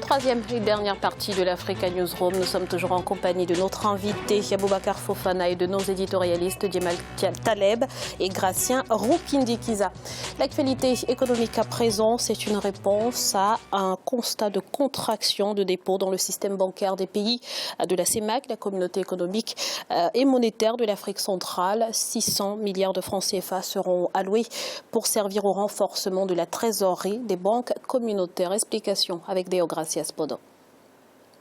Troisième et dernière partie de l'Africa Newsroom. Nous sommes toujours en compagnie de notre invité Aboubacar Fofana et de nos éditorialistes Djemal Taleb et Gratien Rukindi-Kiza. L'actualité économique à présent, c'est une réponse à un constat de contraction de dépôts dans le système bancaire des pays de la CEMAC, la communauté économique et monétaire de l'Afrique centrale. 600 milliards de francs CFA seront alloués pour servir au renforcement de la trésorerie des banques communautaires. Explication avec Deo Gracias Podo.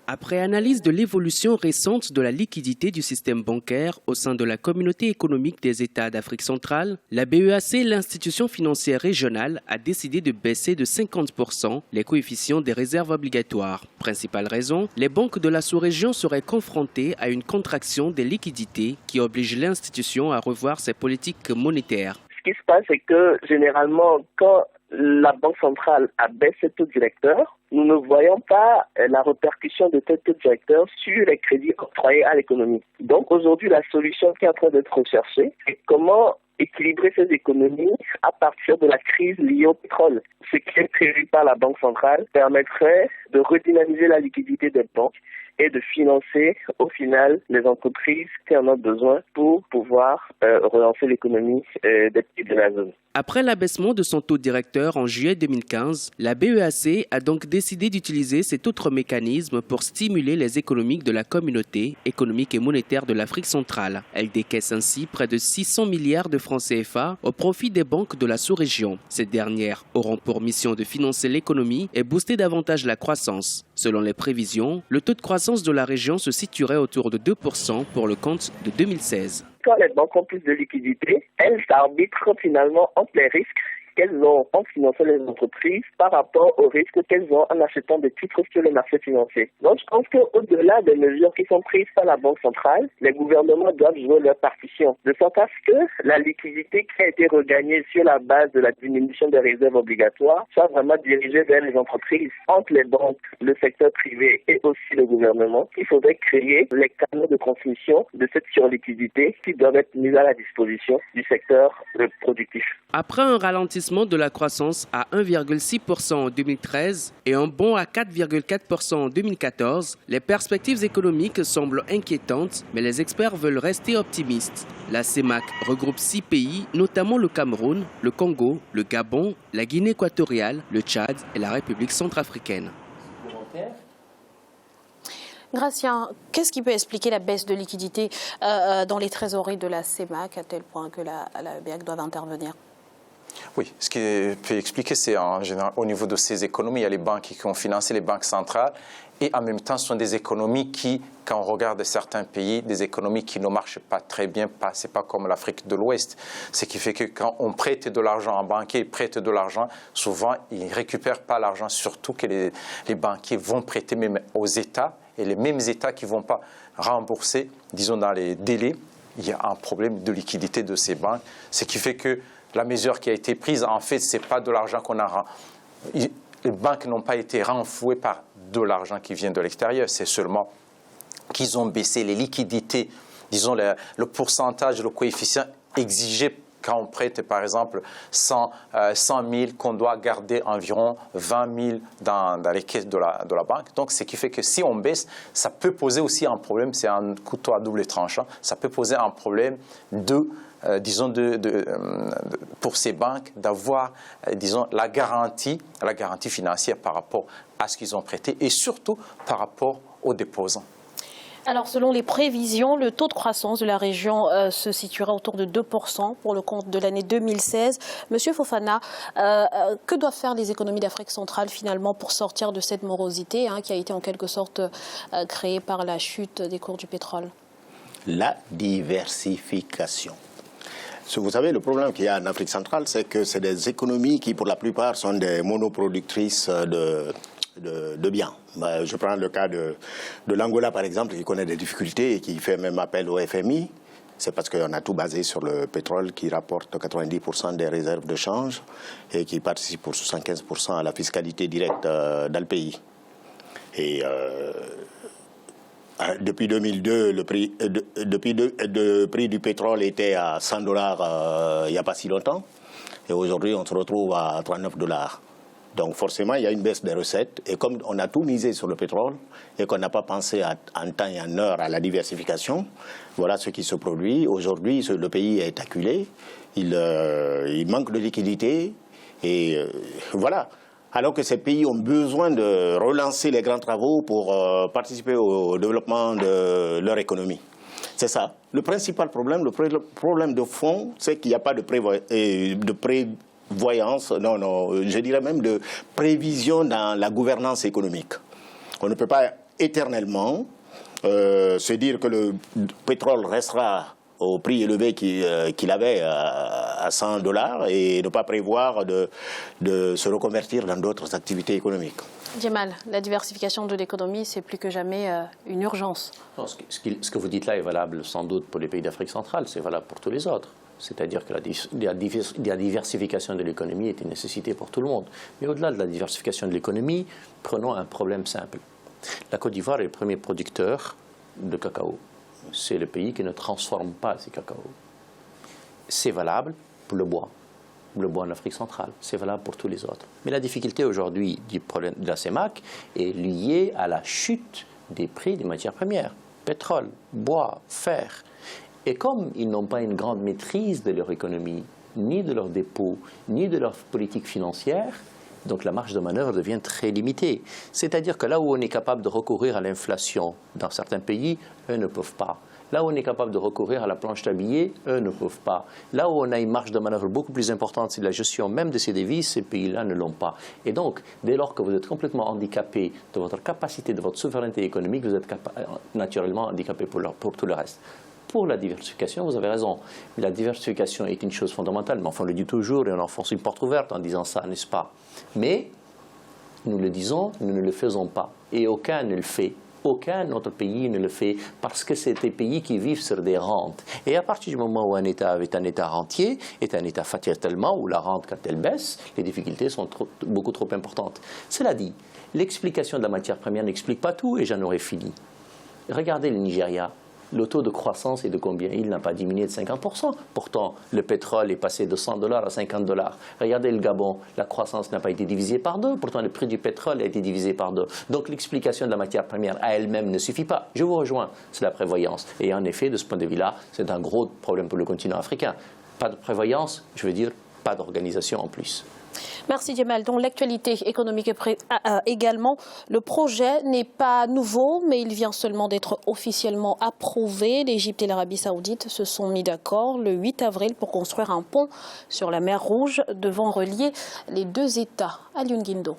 Après analyse de l'évolution récente de la liquidité du système bancaire au sein de la communauté économique des États d'Afrique centrale, la BEAC, l'institution financière régionale, a décidé de baisser de 50% les coefficients des réserves obligatoires. Principale raison, les banques de la sous-région seraient confrontées à une contraction des liquidités qui oblige l'institution à revoir ses politiques monétaires. Ce qui se passe, c'est que généralement, quand la Banque centrale abaisse ses taux directeurs, nous ne voyons pas la répercussion de ces taux directeurs sur les crédits octroyés à l'économie. Donc aujourd'hui, la solution qui est en train d'être recherchée, c'est comment équilibrer ces économies à partir de la crise liée au pétrole. Ce qui est prévu par la Banque centrale permettrait de redynamiser la liquidité des banques et de financer au final les entreprises qui en ont besoin pour pouvoir relancer l'économie des pays de la zone. Après l'abaissement de son taux directeur en juillet 2015, la BEAC a donc décidé d'utiliser cet autre mécanisme pour stimuler les économies de la communauté économique et monétaire de l'Afrique centrale. Elle décaisse ainsi près de 600 milliards de francs CFA au profit des banques de la sous-région. Ces dernières auront pour mission de financer l'économie et booster davantage la croissance. Selon les prévisions, le taux de croissance de la région se situerait autour de 2% pour le compte de 2016. Quand les banques ont plus de liquidités, elles arbitrent finalement entre les risques qu'elles ont en finançant les entreprises par rapport aux risques qu'elles ont en achetant des titres sur le marché financier. Donc je pense qu'au-delà des mesures qui sont prises par la Banque centrale, les gouvernements doivent jouer leur partition, de sorte à ce que la liquidité qui a été regagnée sur la base de la diminution des réserves obligatoires soit vraiment dirigée vers les entreprises. Entre les banques, le secteur privé et aussi le gouvernement, il faudrait créer les canaux de transmission de cette surliquidité qui doivent être mis à la disposition du secteur productif. Après un ralentissement de la croissance à 1,6% en 2013 et un bond à 4,4% en 2014, les perspectives économiques semblent inquiétantes, mais les experts veulent rester optimistes. La CEMAC regroupe 6 pays, notamment le Cameroun, le Congo, le Gabon, la Guinée équatoriale, le Tchad et la République centrafricaine. Gratien, qu'est-ce qui peut expliquer la baisse de liquidité dans les trésoreries de la CEMAC à tel point que la BEAC doit intervenir? Oui, ce qui peut expliquer, c'est en général au niveau de ces économies, il y a les banques qui ont financé les banques centrales et en même temps, ce sont des économies qui, quand on regarde certains pays, des économies qui ne marchent pas très bien, ce n'est pas comme l'Afrique de l'Ouest. Ce qui fait que quand on prête de l'argent, un banquier prête de l'argent, souvent, il ne récupère pas l'argent, surtout que les banquiers vont prêter même aux États et les mêmes États qui ne vont pas rembourser, disons dans les délais, il y a un problème de liquidité de ces banques, ce qui fait que la mesure qui a été prise, en fait, ce n'est pas de l'argent qu'on a. Les banques n'ont pas été renflouées par de l'argent qui vient de l'extérieur. C'est seulement qu'ils ont baissé les liquidités, disons le pourcentage, le coefficient exigé quand on prête, par exemple, 100 000, qu'on doit garder environ 20 000 dans les caisses de la banque. Donc, ce qui fait que si on baisse, ça peut poser aussi un problème, c'est un couteau à double tranchant, ça peut poser un problème pour ces banques d'avoir, la garantie financière par rapport à ce qu'ils ont prêté et surtout par rapport aux déposants. Alors, selon les prévisions, le taux de croissance de la région se situera autour de 2% pour le compte de l'année 2016. Monsieur Fofana, que doivent faire les économies d'Afrique centrale finalement pour sortir de cette morosité qui a été en quelque sorte créée par la chute des cours du pétrole? La diversification. Vous savez, le problème qu'il y a en Afrique centrale, c'est que c'est des économies qui, pour la plupart, sont des monoproductrices de biens. Je prends le cas de l'Angola, par exemple, qui connaît des difficultés et qui fait même appel au FMI. C'est parce qu'on a tout basé sur le pétrole qui rapporte 90% des réserves de change et qui participe pour 75% à la fiscalité directe dans le pays. Et depuis 2002, le prix du pétrole était à $100 il n'y a pas si longtemps. Et aujourd'hui, on se retrouve à $39. Donc forcément, il y a une baisse des recettes. Et comme on a tout misé sur le pétrole et qu'on n'a pas pensé en temps et en heure à la diversification, voilà ce qui se produit. Aujourd'hui, le pays est acculé, il manque de liquidité et voilà. Alors que ces pays ont besoin de relancer les grands travaux pour participer au développement de leur économie. C'est ça. Le principal problème, le problème de fond, c'est qu'il n'y a pas de prévoyance, je dirais même de prévision dans la gouvernance économique. On ne peut pas éternellement se dire que le pétrole restera au prix élevé qu'il avait à $100 et ne pas prévoir de se reconvertir dans d'autres activités économiques. Djemal, la diversification de l'économie, c'est plus que jamais une urgence. Non, ce que vous dites là est valable sans doute pour les pays d'Afrique centrale, c'est valable pour tous les autres. C'est-à-dire que la diversification de l'économie est une nécessité pour tout le monde. Mais au-delà de la diversification de l'économie, prenons un problème simple. La Côte d'Ivoire est le premier producteur de cacao. C'est le pays qui ne transforme pas ces cacao. C'est valable pour le bois en Afrique centrale, c'est valable pour tous les autres. Mais la difficulté aujourd'hui du problème de la CEMAC est liée à la chute des prix des matières premières, pétrole, bois, fer. Et comme ils n'ont pas une grande maîtrise de leur économie, ni de leurs dépôts, ni de leur politique financière, donc la marge de manœuvre devient très limitée. C'est-à-dire que là où on est capable de recourir à l'inflation dans certains pays, eux ne peuvent pas. Là où on est capable de recourir à la planche tablier, eux ne peuvent pas. Là où on a une marge de manœuvre beaucoup plus importante, c'est la gestion même de ces devises, ces pays-là ne l'ont pas. Et donc, dès lors que vous êtes complètement handicapé de votre capacité, de votre souveraineté économique, vous êtes naturellement handicapé pour tout le reste. Pour la diversification, vous avez raison. La diversification est une chose fondamentale, mais enfin, on le dit toujours et on enfonce une porte ouverte en disant ça, n'est-ce pas? Mais nous le disons, nous ne le faisons pas. Et aucun ne le fait. Aucun autre pays ne le fait parce que c'est des pays qui vivent sur des rentes. Et à partir du moment où un État est un État rentier, est un État fatigué tellement, où la rente, quand elle baisse, les difficultés sont beaucoup trop importantes. Cela dit, l'explication de la matière première n'explique pas tout et j'en aurais fini. Regardez le Nigeria. Le taux de croissance est de combien? Il n'a pas diminué de 50%. Pourtant, le pétrole est passé de $100 à $50. Regardez le Gabon, la croissance n'a pas été divisée par 2. Pourtant, le prix du pétrole a été divisé par 2. Donc, l'explication de la matière première à elle-même ne suffit pas. Je vous rejoins, c'est la prévoyance. Et en effet, de ce point de vue-là, c'est un gros problème pour le continent africain. Pas de prévoyance, je veux dire, pas d'organisation en plus. Merci Djemal. Dans l'actualité économique également, le projet n'est pas nouveau, mais il vient seulement d'être officiellement approuvé. L'Égypte et l'Arabie Saoudite se sont mis d'accord le 8 avril pour construire un pont sur la mer Rouge devant relier les deux États. Alioune Guindo.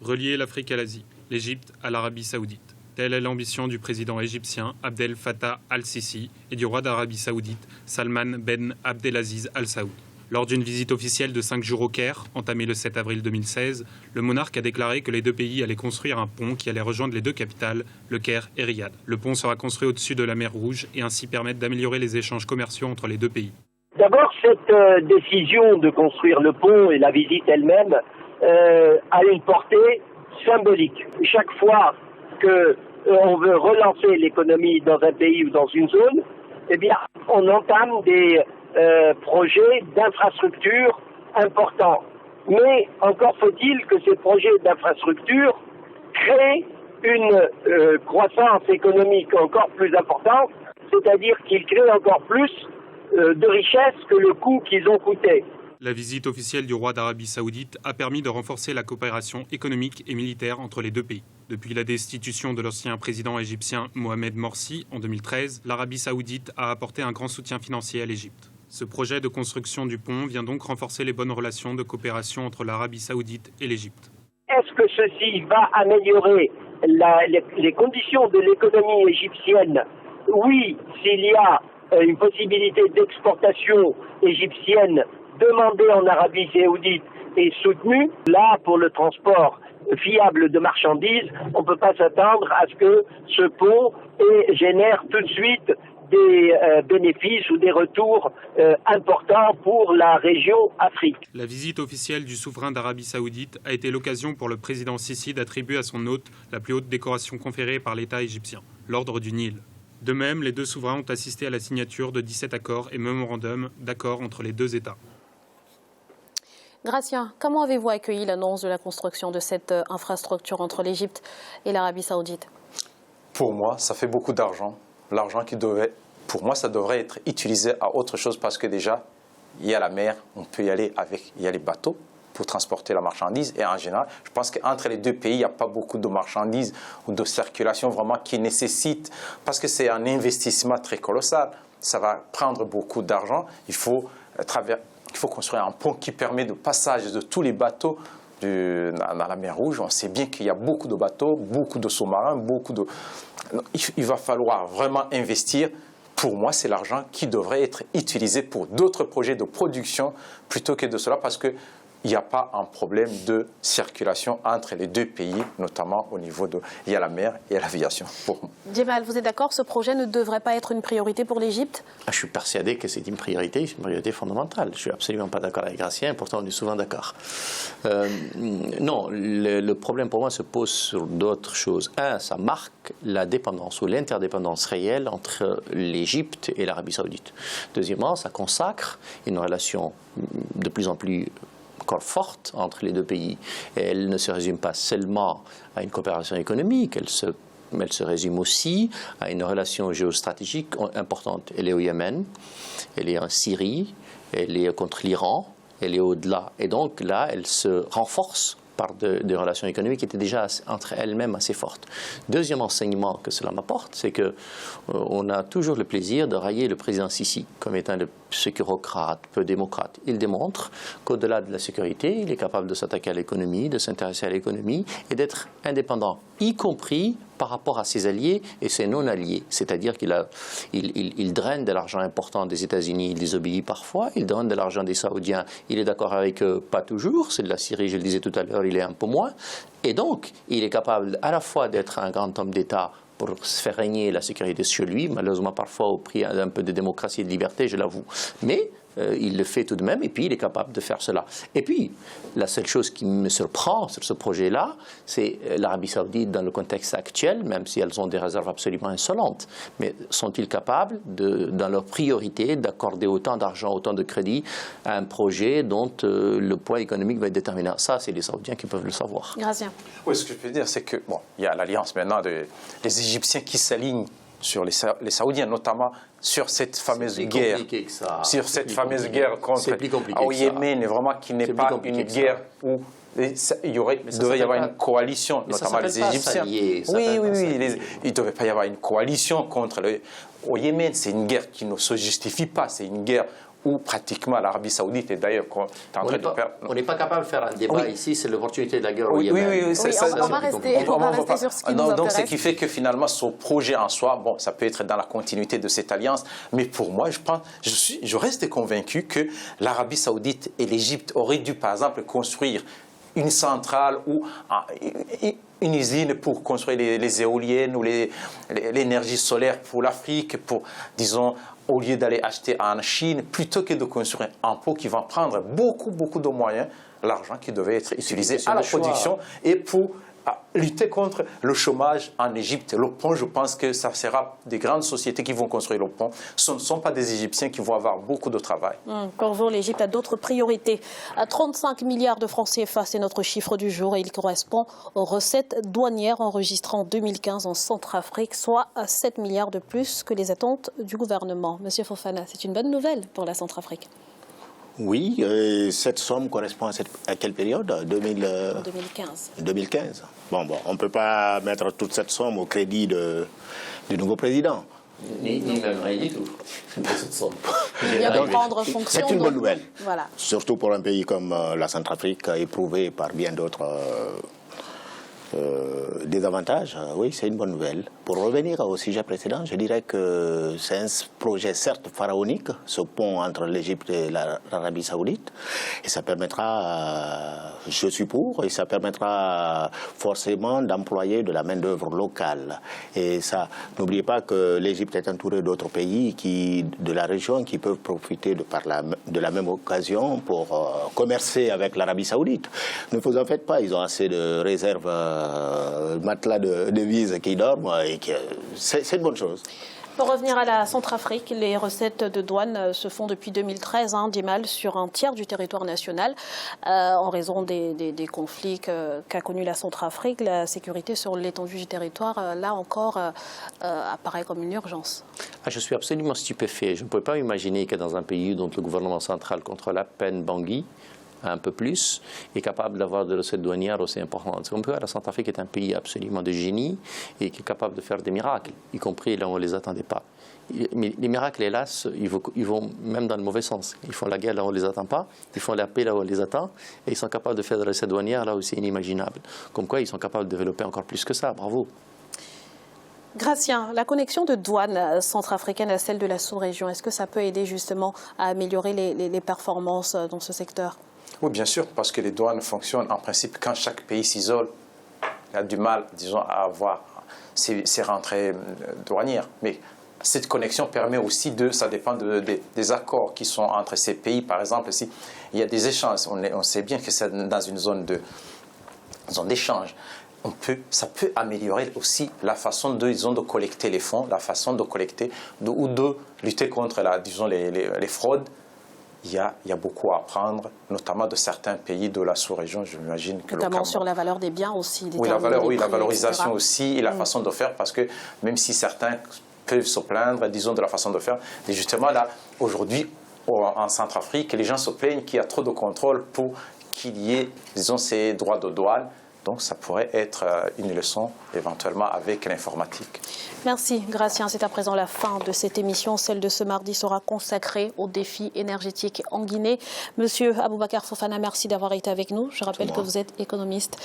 Relier l'Afrique à l'Asie, l'Égypte à l'Arabie Saoudite. Telle est l'ambition du président égyptien Abdel Fattah al-Sisi et du roi d'Arabie Saoudite Salman Ben Abdelaziz Al Saoud. Lors d'une visite officielle de 5 jours au Caire, entamée le 7 avril 2016, le monarque a déclaré que les deux pays allaient construire un pont qui allait rejoindre les deux capitales, le Caire et Riyad. Le pont sera construit au-dessus de la mer Rouge et ainsi permettre d'améliorer les échanges commerciaux entre les deux pays. D'abord, cette décision de construire le pont et la visite elle-même a une portée symbolique. Chaque fois qu'on veut relancer l'économie dans un pays ou dans une zone, eh bien, on entame des projets d'infrastructure importants. Mais encore faut-il que ces projets d'infrastructure créent une croissance économique encore plus importante, c'est-à-dire qu'ils créent encore plus de richesses que le coût qu'ils ont coûté. La visite officielle du roi d'Arabie Saoudite a permis de renforcer la coopération économique et militaire entre les deux pays. Depuis la destitution de l'ancien président égyptien Mohamed Morsi en 2013, l'Arabie Saoudite a apporté un grand soutien financier à l'Égypte. Ce projet de construction du pont vient donc renforcer les bonnes relations de coopération entre l'Arabie Saoudite et l'Égypte. Est-ce que ceci va améliorer les conditions de l'économie égyptienne? Oui, s'il y a une possibilité d'exportation égyptienne demandée en Arabie Saoudite et soutenue. Là, pour le transport fiable de marchandises, on ne peut pas s'attendre à ce que ce pont génère tout de suite des bénéfices ou des retours importants pour la région Afrique. La visite officielle du souverain d'Arabie Saoudite a été l'occasion pour le président Sisi d'attribuer à son hôte la plus haute décoration conférée par l'État égyptien, l'Ordre du Nil. De même, les deux souverains ont assisté à la signature de 17 accords et mémorandums d'accords entre les deux États. Gratien, comment avez-vous accueilli l'annonce de la construction de cette infrastructure entre l'Égypte et l'Arabie Saoudite? Pour moi, ça fait beaucoup d'argent. L'argent qui devait, pour moi, ça devrait être utilisé à autre chose parce que déjà, il y a la mer, on peut y aller avec, il y a les bateaux pour transporter la marchandise. Et en général, je pense qu'entre les deux pays, il n'y a pas beaucoup de marchandises ou de circulation vraiment qui nécessite, parce que c'est un investissement très colossal. Ça va prendre beaucoup d'argent. Il faut construire un pont qui permet le passage de tous les bateaux dans la mer Rouge. On sait bien qu'il y a beaucoup de bateaux, beaucoup de sous-marins, il va falloir vraiment investir. Pour moi, c'est l'argent qui devrait être utilisé pour d'autres projets de production plutôt que de cela, parce qu'il n'y a pas un problème de circulation entre les deux pays, notamment au niveau de... Il y a la mer et l'aviation. Djemal, vous êtes d'accord, ce projet ne devrait pas être une priorité pour l'Égypte? Je suis persuadé que c'est une priorité fondamentale. Je ne suis absolument pas d'accord avec Gratien, pourtant on est souvent d'accord. Non, le problème pour moi se pose sur d'autres choses. Un, ça marque la dépendance ou l'interdépendance réelle entre l'Égypte et l'Arabie Saoudite. Deuxièmement, ça consacre une relation de plus en plus encore forte entre les deux pays. Et elle ne se résume pas seulement à une coopération économique, elle se résume aussi à une relation géostratégique importante. Elle est au Yémen, elle est en Syrie, elle est contre l'Iran, elle est au-delà. Et donc là, elle se renforce par des relations économiques qui étaient déjà entre elles-mêmes assez fortes. Deuxième enseignement que cela m'apporte, c'est qu'on a toujours le plaisir de railler le président Sisi comme étant le sécurocrate, peu démocrate. Il démontre qu'au-delà de la sécurité, il est capable de s'attaquer à l'économie, de s'intéresser à l'économie et d'être indépendant, y compris par rapport à ses alliés et ses non-alliés. C'est-à-dire qu'il draine de l'argent important des États-Unis, il les obéit parfois, il draine de l'argent des Saoudiens, il est d'accord avec eux, pas toujours, c'est de la Syrie, je le disais tout à l'heure, il est un peu moins. Et donc, il est capable à la fois d'être un grand homme d'État pour se faire régner la sécurité sur lui, malheureusement parfois au prix d'un peu de démocratie et de liberté, je l'avoue. Mais il le fait tout de même et puis il est capable de faire cela. Et puis, la seule chose qui me surprend sur ce projet-là, c'est l'Arabie Saoudite dans le contexte actuel, même si elles ont des réserves absolument insolentes. Mais sont-ils capables, dans leur priorité, d'accorder autant d'argent, autant de crédit à un projet dont le poids économique va être déterminant? Ça, c'est les Saoudiens qui peuvent le savoir. Gratien. Oui, ce que je peux dire, c'est que bon, il y a l'alliance maintenant des Égyptiens qui s'alignent sur les Saoudiens, notamment sur cette fameuse guerre. Sur cette fameuse guerre contre au Yémen, et vraiment qui n'est pas une guerre où il devait y avoir une coalition, notamment les Égyptiens. Il ne devait pas y avoir une coalition contre au Yémen. C'est une guerre qui ne se justifie pas. C'est une guerre où pratiquement l'Arabie Saoudite est d'ailleurs en train de perdre. On n'est pas capable de faire un débat ici, c'est l'opportunité de la guerre au Yémen. On va rester sur ce qui nous intéresse. Donc, ce qui fait que finalement, ce projet en soi, bon, ça peut être dans la continuité de cette alliance, mais pour moi, je reste convaincu que l'Arabie Saoudite et l'Égypte auraient dû, par exemple, construire une centrale ou une usine pour construire les éoliennes ou l'énergie solaire pour l'Afrique, disons, au lieu d'aller acheter en Chine, plutôt que de construire un pont qui va prendre beaucoup de moyens, l'argent qui devait être utilisé à la production et pour lutter contre le chômage en Égypte. Le pont, je pense que ça sera des grandes sociétés qui vont construire le pont. Ce ne sont pas des Égyptiens qui vont avoir beaucoup de travail. Pour vous, l'Égypte a d'autres priorités. À 35 milliards de francs CFA, c'est notre chiffre du jour et il correspond aux recettes douanières enregistrées en 2015 en Centrafrique, soit à 7 milliards de plus que les attentes du gouvernement. Monsieur Fofana, c'est une bonne nouvelle pour la Centrafrique. Oui, cette somme correspond à quelle période? 2015. 2015. Bon, on ne peut pas mettre toute cette somme au crédit du nouveau président. Ni même rien du tout. Cette somme. C'est une bonne nouvelle. Voilà. Surtout pour un pays comme la Centrafrique, éprouvé par bien d'autres désavantages. Oui, c'est une bonne nouvelle. Pour revenir au sujet précédent, je dirais que c'est un projet certes pharaonique, ce pont entre l'Égypte et l'Arabie Saoudite, et ça permettra, je suis pour, et ça permettra forcément d'employer de la main-d'œuvre locale. Et ça, n'oubliez pas que l'Égypte est entourée d'autres pays de la région qui peuvent profiter de la même occasion pour commercer avec l'Arabie Saoudite. Ne vous en faites pas, ils ont assez de réserves, matelas de devises qui dorment, et c'est une bonne chose. Pour revenir à la Centrafrique, les recettes de douane se font depuis 2013, Djemal, sur un tiers du territoire national. En raison des conflits qu'a connus la Centrafrique, la sécurité sur l'étendue du territoire, là encore, apparaît comme une urgence. Je suis absolument stupéfait. Je ne pouvais pas imaginer que dans un pays dont le gouvernement central contrôle à peine Bangui, un peu plus, est capable d'avoir des recettes douanières aussi importantes. On peut voir, la Centrafrique est un pays absolument de génie et qui est capable de faire des miracles, y compris là où on ne les attendait pas. Mais les miracles, hélas, ils vont même dans le mauvais sens. Ils font la guerre là où on ne les attend pas, ils font la paix là où on les attend, et ils sont capables de faire des recettes douanières là où c'est inimaginable. Comme quoi, ils sont capables de développer encore plus que ça. Bravo. Gratien, la connexion de douane centrafricaine à celle de la sous-région, est-ce que ça peut aider justement à améliorer les performances dans ce secteur ? Oui, bien sûr, parce que les douanes fonctionnent en principe quand chaque pays s'isole. Il a du mal, disons, à avoir ses rentrées douanières. Mais cette connexion permet aussi ça dépend des accords qui sont entre ces pays. Par exemple, si il y a des échanges, on sait bien que c'est dans une zone d'échange. Ça peut améliorer aussi la façon de collecter les fonds, la façon de collecter ou de lutter contre les fraudes. Il y a beaucoup à apprendre, notamment de certains pays de la sous-région, je m'imagine. Notamment sur la valeur des biens aussi. Oui, la valorisation aussi et la façon de faire, parce que même si certains peuvent se plaindre, disons, de la façon de faire, mais justement là, aujourd'hui, en Centrafrique, les gens se plaignent qu'il y a trop de contrôle pour qu'il y ait, disons, ces droits de douane. Donc, ça pourrait être une leçon, éventuellement, avec l'informatique. Merci, Gratien. C'est à présent la fin de cette émission. Celle de ce mardi sera consacrée aux défis énergétiques en Guinée. Monsieur Aboubacar Fofana, merci d'avoir été avec nous. Je rappelle que vous êtes économiste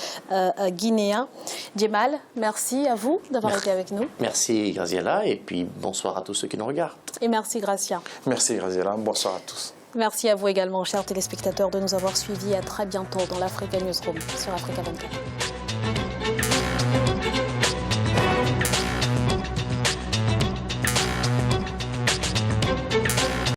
guinéen. Djemal, merci à vous d'avoir été avec nous. Merci, Graziella, et puis bonsoir à tous ceux qui nous regardent. Et merci, Gratien. Merci, Graziella. Bonsoir à tous. Merci à vous également, chers téléspectateurs, de nous avoir suivis. À très bientôt dans l'Africa Newsroom sur Africa 24.